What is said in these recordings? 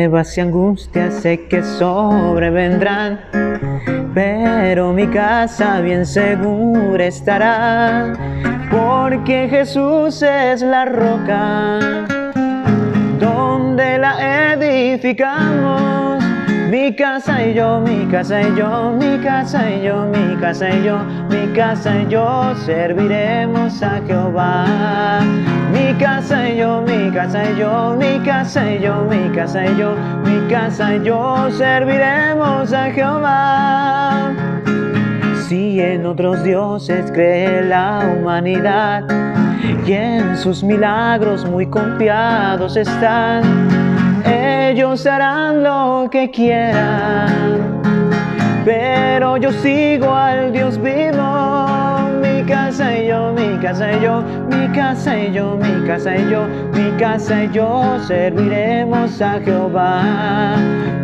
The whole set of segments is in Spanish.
Pruebas y angustias sé que sobrevendrán, pero mi casa bien segura estará, porque Jesús es la roca donde la edificamos. Mi casa y yo, mi casa y yo, mi casa y yo, mi casa y yo, mi casa y yo serviremos a Jehová. Mi casa y yo, mi casa y yo, mi casa y yo, mi casa y yo, mi casa y yo serviremos a Jehová. Si en otros dioses cree la humanidad y en sus milagros muy confiados están, ellos harán lo que quieran, pero yo sigo al Dios vivo. Mi casa y yo, mi casa y yo, mi casa y yo, mi casa y yo, mi casa y yo serviremos a Jehová.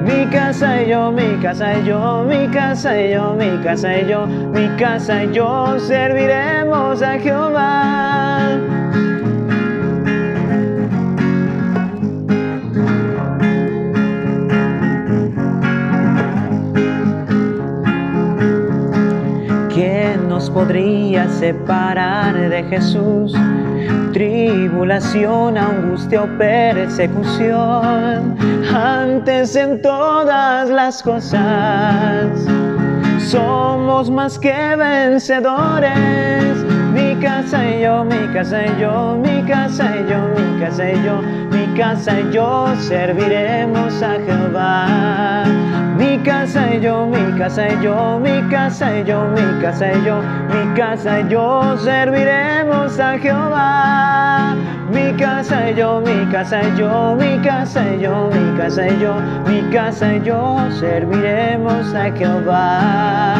Mi casa y yo, mi casa y yo, mi casa y yo, mi casa y yo, mi casa y yo serviremos a Jehová. ¿Quién nos podría separar de Jesús? Tribulación, angustia o persecución. Antes en todas las cosas somos más que vencedores. Mi casa y yo, mi casa y yo, mi casa y yo, mi casa y yo, mi casa y yo serviremos a Jehová. Mi casa y yo, mi casa y yo, mi casa y yo, mi casa y yo, mi casa y yo serviremos a Jehová. Mi casa y yo, mi casa y yo, mi casa y yo, mi casa y yo, mi casa y yo serviremos a Jehová.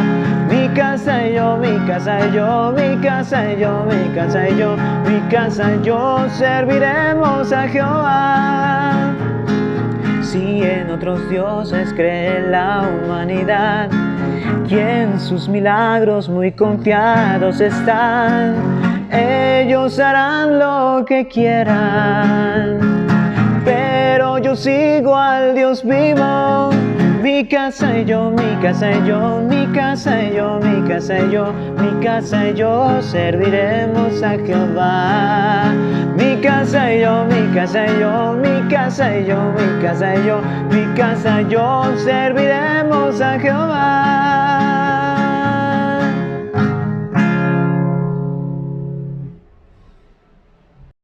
Mi casa y yo, mi casa y yo, mi casa y yo, mi casa y yo, mi casa y yo serviremos a Jehová. Si en otros dioses cree la humanidad y en sus milagros muy confiados están, ellos harán lo que quieran, pero yo sigo al Dios vivo. Mi casa y yo, mi casa y yo, mi casa y yo, mi casa y yo, mi casa y yo serviremos a Jehová. Mi casa y yo, mi casa y yo, mi casa y yo, mi casa y yo, mi casa y yo serviremos a Jehová.